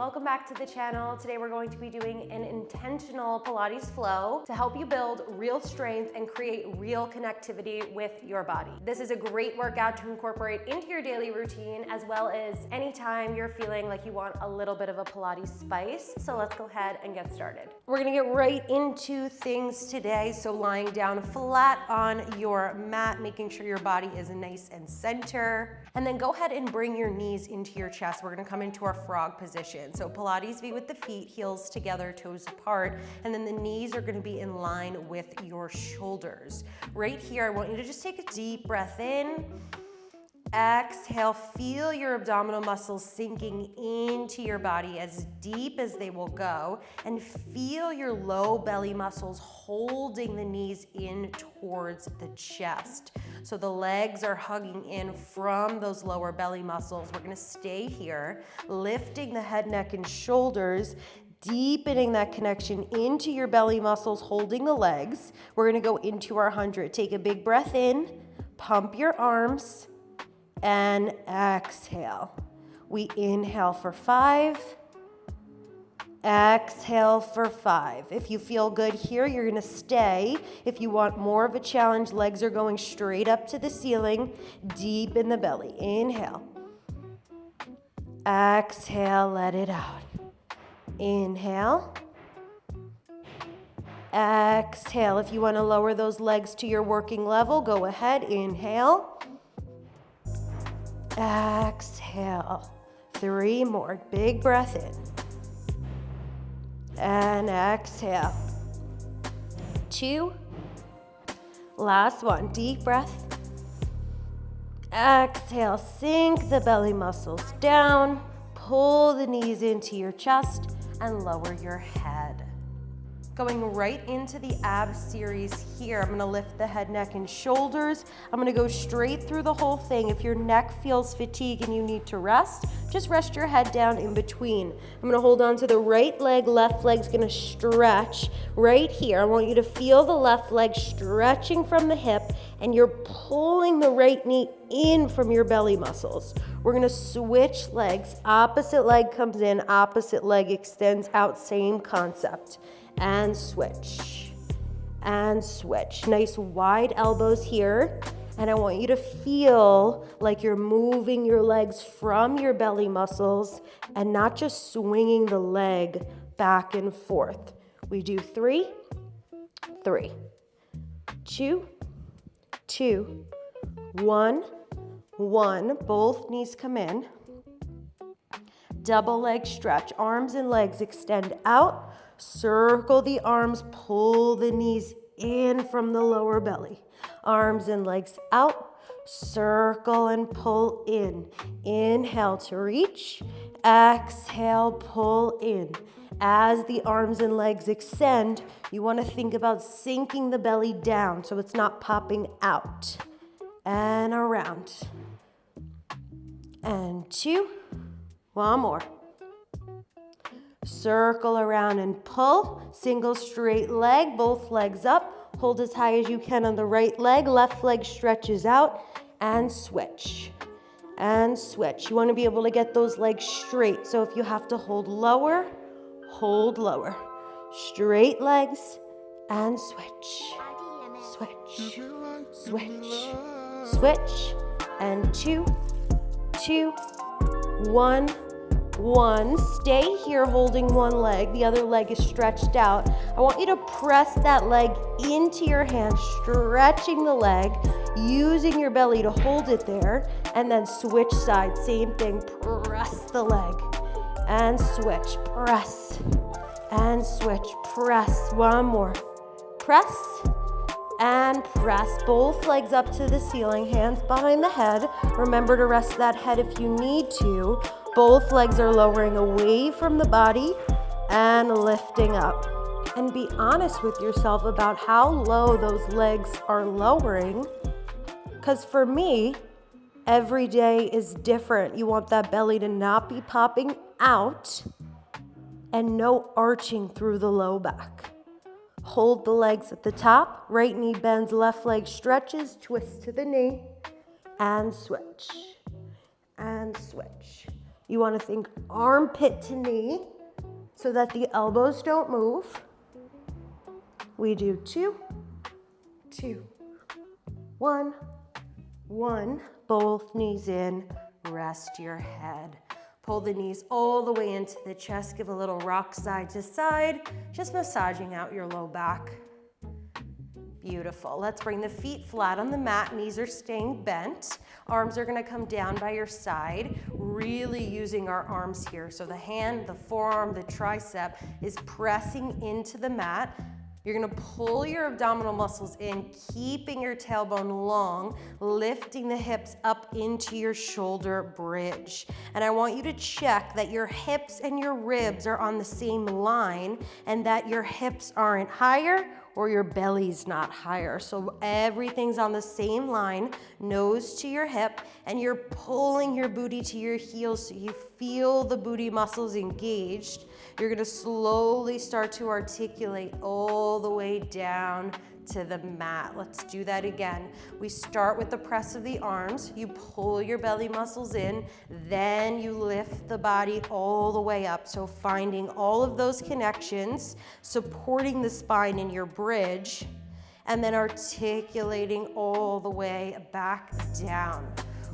welcome back to the channel. Today we're going to be doing an intentional Pilates flow to help you build real strength and create real connectivity with your body. This is a great workout to incorporate into your daily routine, as well as anytime you're feeling like you want a little bit of a Pilates spice. So let's go ahead and get started. We're gonna get right into things today. So lying down flat on your mat, making sure your body is nice and center. And then go ahead and bring your knees into your chest. We're gonna come into our frog position. So Pilates V with the feet, heels together, toes apart, and then the knees are gonna be in line with your shoulders. Right here, I want you to just take a deep breath in. Exhale, feel your abdominal muscles sinking into your body as deep as they will go, and feel your low belly muscles holding the knees in towards the chest. So the legs are hugging in from those lower belly muscles. We're gonna stay here, lifting the head, neck, and shoulders, deepening that connection into your belly muscles, holding the legs. We're gonna go into our 100. Take a big breath in, pump your arms, and exhale. We inhale for 5, exhale for 5. If you feel good here, you're gonna stay. If you want more of a challenge, legs are going straight up to the ceiling, deep in the belly. Inhale, exhale, let it out. Inhale, exhale. If you wanna lower those legs to your working level, go ahead, inhale. Exhale. 3 more. Big breath in. And exhale. 2. Last one. Deep breath. Exhale. Sink the belly muscles down. Pull the knees into your chest and lower your head. Going right into the ab series here. I'm gonna lift the head, neck, and shoulders. I'm gonna go straight through the whole thing. If your neck feels fatigued and you need to rest, just rest your head down in between. I'm gonna hold on to the right leg, left leg's gonna stretch right here. I want you to feel the left leg stretching from the hip, and you're pulling the right knee in from your belly muscles. We're gonna switch legs. Opposite leg comes in, opposite leg extends out, same concept. And switch, and switch. Nice wide elbows here. And I want you to feel like you're moving your legs from your belly muscles and not just swinging the leg back and forth. We do 3, 3, 2, 2, 1, 1. Both knees come in. Double leg stretch. Arms and legs extend out. Circle the arms, pull the knees in from the lower belly. Arms and legs out, circle and pull in. Inhale to reach, exhale, pull in. As the arms and legs extend, you want to think about sinking the belly down so it's not popping out. And around. And 2, 1 more. Circle around and pull. Single straight leg, both legs up. Hold as high as you can on the right leg. Left leg stretches out and switch. And switch. You want to be able to get those legs straight. So if you have to hold lower, hold lower. Straight legs and switch. Switch. Switch. Switch. And 2, 2, 1. 1, stay here holding one leg, the other leg is stretched out. I want you to press that leg into your hand, stretching the leg, using your belly to hold it there, and then switch sides, same thing, press the leg, and switch, press, and switch, press, 1 more, press, and press, both legs up to the ceiling, hands behind the head. Remember to rest that head if you need to. Both legs are lowering away from the body and lifting up. And be honest with yourself about how low those legs are lowering. Because for me, every day is different. You want that belly to not be popping out and no arching through the low back. Hold the legs at the top. Right knee bends, left leg stretches, twist to the knee, and switch. And switch. You want to think armpit to knee so that the elbows don't move. We do 2, 2, 1, 1. Both knees in, rest your head. Pull the knees all the way into the chest. Give a little rock side to side, just massaging out your low back. Beautiful. Let's bring the feet flat on the mat. Knees are staying bent. Arms are going to come down by your side, really using our arms here. So the hand, the forearm, the tricep is pressing into the mat. You're going to pull your abdominal muscles in, keeping your tailbone long, lifting the hips up into your shoulder bridge. And I want you to check that your hips and your ribs are on the same line and that your hips aren't higher or your belly's not higher. So everything's on the same line, nose to your hip, and you're pulling your booty to your heels so you feel the booty muscles engaged. You're gonna slowly start to articulate all the way down to the mat. Let's do that again. We start with the press of the arms. You pull your belly muscles in, then you lift the body all the way up. So finding all of those connections, supporting the spine in your bridge, and then articulating all the way back down.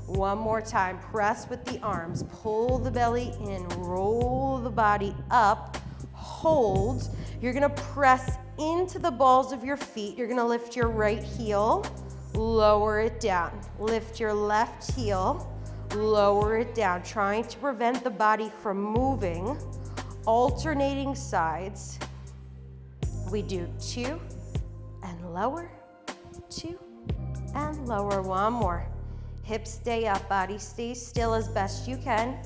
One more time, press with the arms, pull the belly in, roll the body up, hold. You're gonna press into the balls of your feet. You're gonna lift your right heel, lower it down. Lift your left heel, lower it down, trying to prevent the body from moving, alternating sides. We do 2 and lower, 2 and lower. One more. Hips stay up, body stays still as best you can.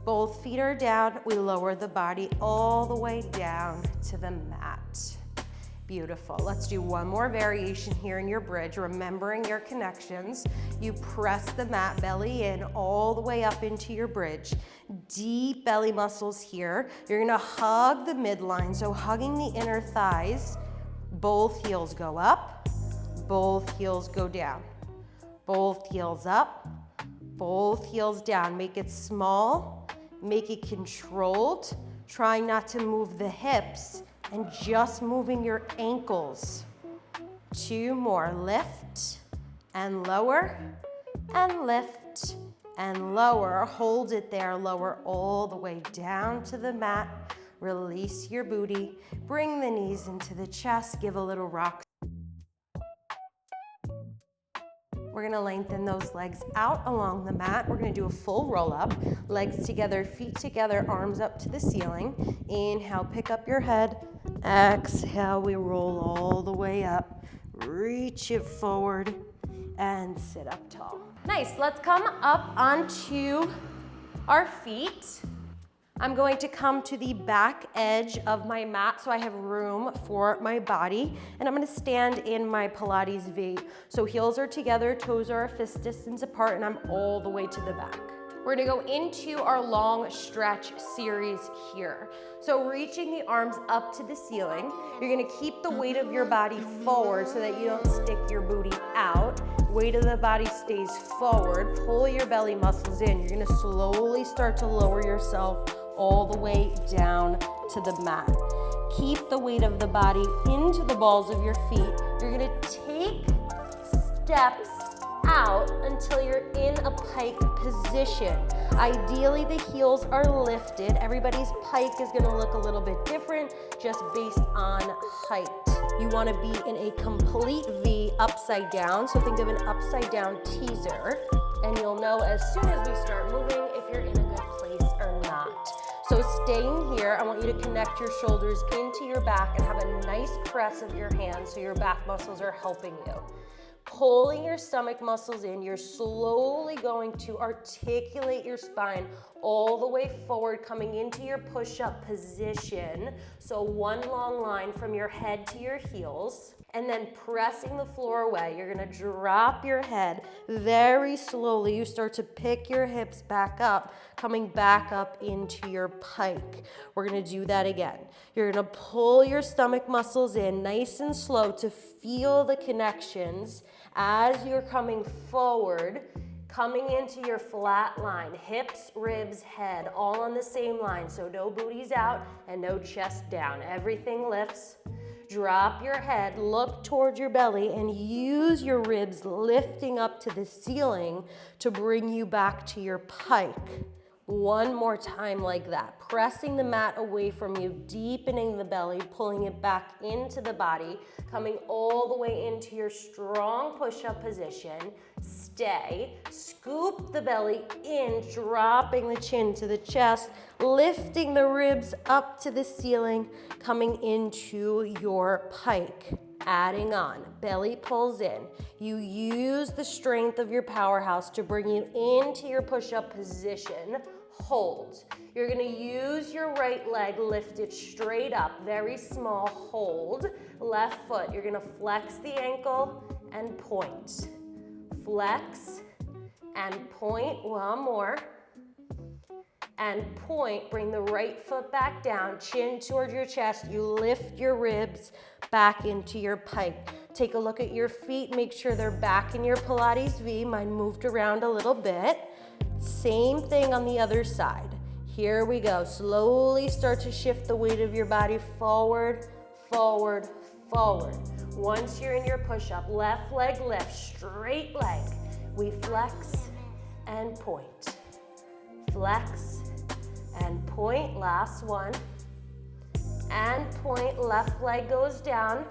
Both feet are down. We lower the body all the way down to the mat. Beautiful. Let's do one more variation here in your bridge, remembering your connections. You press the mat, belly in, all the way up into your bridge. Deep belly muscles here. You're gonna hug the midline, so hugging the inner thighs. Both heels go up, both heels go down. Both heels up, both heels down. Make it small, make it controlled. Trying not to move the hips and just moving your ankles. 2 more, lift and lower and lift and lower. Hold it there, lower all the way down to the mat. Release your booty, bring the knees into the chest, give a little rock. We're gonna lengthen those legs out along the mat. We're gonna do a full roll up, legs together, feet together, arms up to the ceiling. Inhale, pick up your head. Exhale, we roll all the way up. Reach it forward and sit up tall. Nice, let's come up onto our feet. I'm going to come to the back edge of my mat so I have room for my body, and I'm gonna stand in my Pilates V. So heels are together, toes are a fist distance apart, and I'm all the way to the back. We're gonna go into our long stretch series here. So reaching the arms up to the ceiling, you're gonna keep the weight of your body forward so that you don't stick your booty out. Weight of the body stays forward, pull your belly muscles in. You're gonna slowly start to lower yourself all the way down to the mat. Keep the weight of the body into the balls of your feet. You're gonna take steps out until you're in a pike position. Ideally, the heels are lifted. Everybody's pike is gonna look a little bit different just based on height. You wanna be in a complete V upside down, so think of an upside down teaser, and you'll know as soon as we start moving if you're in a good place or not. So staying here, I want you to connect your shoulders into your back and have a nice press of your hands so your back muscles are helping you. Pulling your stomach muscles in, you're slowly going to articulate your spine all the way forward, coming into your push-up position. So one long line from your head to your heels, and then pressing the floor away. You're gonna drop your head very slowly. You start to pick your hips back up, coming back up into your pike. We're gonna do that again. You're gonna pull your stomach muscles in nice and slow to feel the connections as you're coming forward, Coming into your flat line, hips, ribs, head, all on the same line. So no booties out and no chest down. Everything lifts. Drop your head, look towards your belly, and use your ribs lifting up to the ceiling to bring you back to your pike. One more time like that. Pressing the mat away from you, deepening the belly, pulling it back into the body, coming all the way into your strong push-up position. Stay. Scoop the belly in, dropping the chin to the chest, lifting the ribs up to the ceiling, coming into your pike. Adding on, belly pulls in. You use the strength of your powerhouse to bring you into your push-up position. Hold. You're gonna use your right leg lifted straight up, very small, hold. Left foot, you're gonna flex the ankle and point. Flex and point, one more. And point, bring the right foot back down, chin toward your chest. You lift your ribs back into your pike. Take a look at your feet, make sure they're back in your Pilates V. Mine moved around a little bit. Same thing on the other side. Here we go. Slowly start to shift the weight of your body forward, forward, forward. Once you're in your push-up, left leg lift, straight leg. We flex and point. Flex and point, last one. And point, left leg goes down.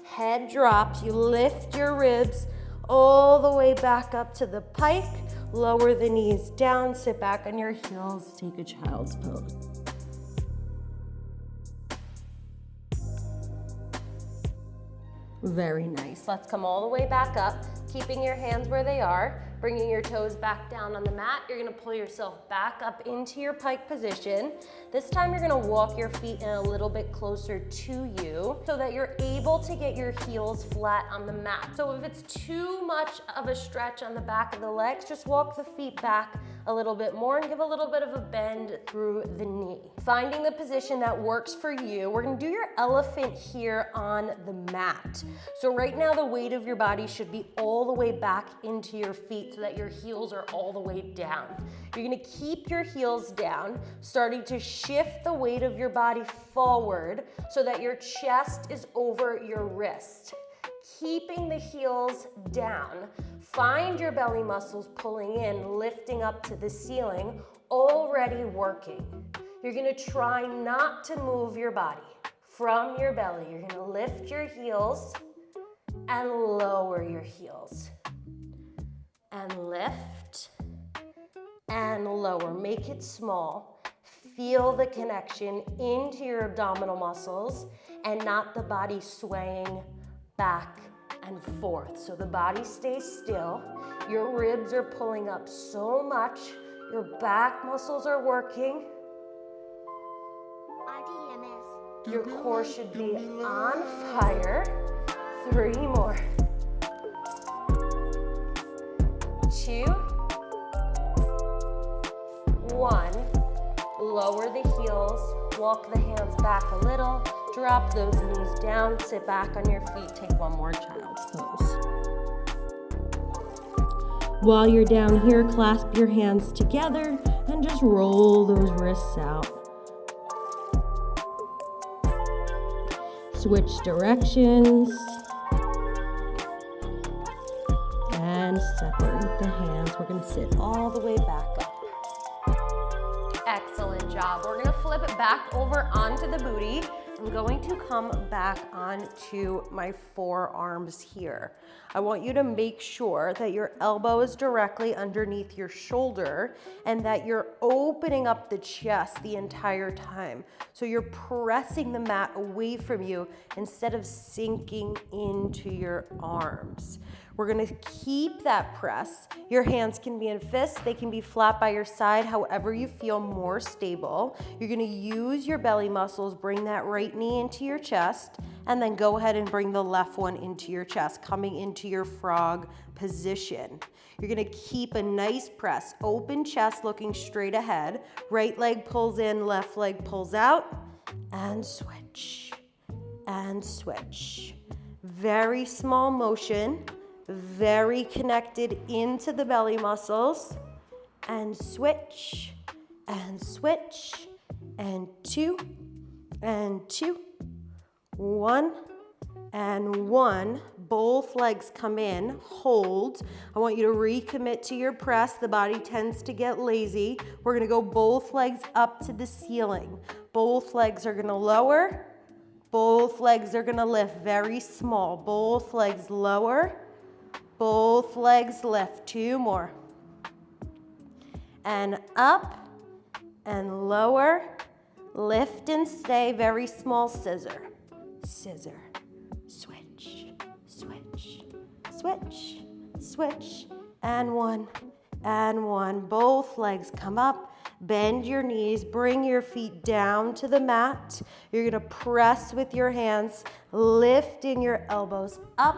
Head drops, you lift your ribs all the way back up to the pike. Lower the knees down, sit back on your heels, take a child's pose. Very nice. Let's come all the way back up, keeping your hands where they are, bringing your toes back down on the mat. You're gonna pull yourself back up into your pike position. This time you're gonna walk your feet in a little bit closer to you so that you're able to get your heels flat on the mat. So if it's too much of a stretch on the back of the legs, just walk the feet back a little bit more and give a little bit of a bend through the knee. Finding the position that works for you, we're gonna do your elephant here on the mat. So right now the weight of your body should be all the way back into your feet so that your heels are all the way down. You're gonna keep your heels down, starting to shift the weight of your body forward so that your chest is over your wrist. Keeping the heels down. Find your belly muscles pulling in, lifting up to the ceiling, already working. You're gonna try not to move your body from your belly. You're gonna lift your heels and lower your heels. And lift and lower. Make it small. Feel the connection into your abdominal muscles and not the body swaying back and forth. So the body stays still. Your ribs are pulling up so much. Your back muscles are working. Your core should be on fire. 3 more. 2, 1. Lower the heels, walk the hands back a little, drop those knees down, sit back on your feet, take one more child's pose. While you're down here, clasp your hands together and just roll those wrists out. Switch directions. And separate the hands. We're gonna sit all the way back up. Excellent job. We're gonna flip it back over onto the booty. I'm going to come back onto my forearms here. I want you to make sure that your elbow is directly underneath your shoulder and that you're opening up the chest the entire time. So you're pressing the mat away from you instead of sinking into your arms. We're gonna keep that press. Your hands can be in fists, they can be flat by your side, however you feel more stable. You're gonna use your belly muscles, bring that right knee into your chest, and then go ahead and bring the left one into your chest, coming into your frog position. You're gonna keep a nice press, open chest looking straight ahead, right leg pulls in, left leg pulls out, and switch, and switch. Very small motion. very connected into the belly muscles. And switch, and switch, and 2, and 2, 1, and 1. Both legs come in, hold. I want you to recommit to your press. The body tends to get lazy. We're gonna go both legs up to the ceiling. Both legs are gonna lower. Both legs are gonna lift, very small. Both legs lower. Both legs lift, 2 more. And up and lower, lift and stay, very small scissor. Scissor, switch, switch, switch, switch, and 1, and 1. Both legs come up, bend your knees, bring your feet down to the mat. You're gonna press with your hands, lifting your elbows up,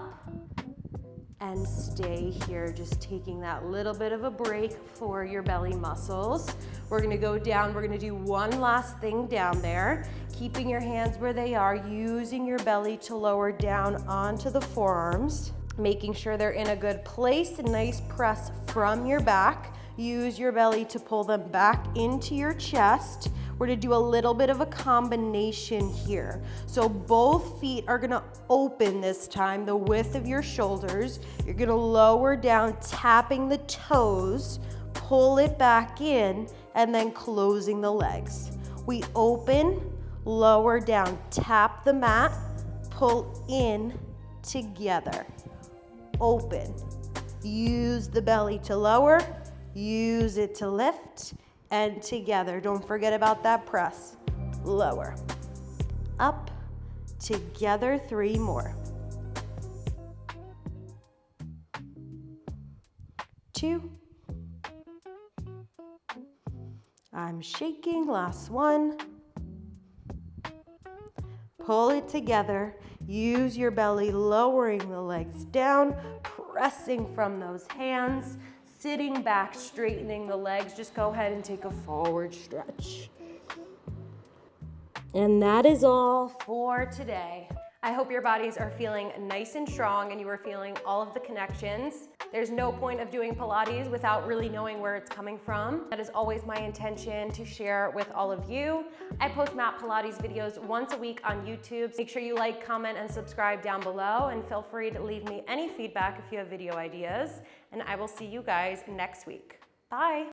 and stay here, just taking that little bit of a break for your belly muscles. We're gonna go down, we're gonna do one last thing down there, keeping your hands where they are, using your belly to lower down onto the forearms, making sure they're in a good place, a nice press from your back. Use your belly to pull them back into your chest. We're gonna do a little bit of a combination here. So both feet are gonna open this time, the width of your shoulders. You're gonna lower down, tapping the toes, pull it back in, and then closing the legs. We open, lower down, tap the mat, pull in together. Open. Use the belly to lower, use it to lift, and together. Don't forget about that press. Lower, up, together, 3 more. 2. I'm shaking, last 1. Pull it together. Use your belly, lowering the legs down, pressing from those hands. Sitting back, straightening the legs. Just go ahead and take a forward stretch. And that is all for today. I hope your bodies are feeling nice and strong and you are feeling all of the connections. There's no point of doing Pilates without really knowing where it's coming from. That is always my intention to share with all of you. I post mat Pilates videos once a week on YouTube. Make sure you like, comment, and subscribe down below, and feel free to leave me any feedback if you have video ideas, and I will see you guys next week. Bye.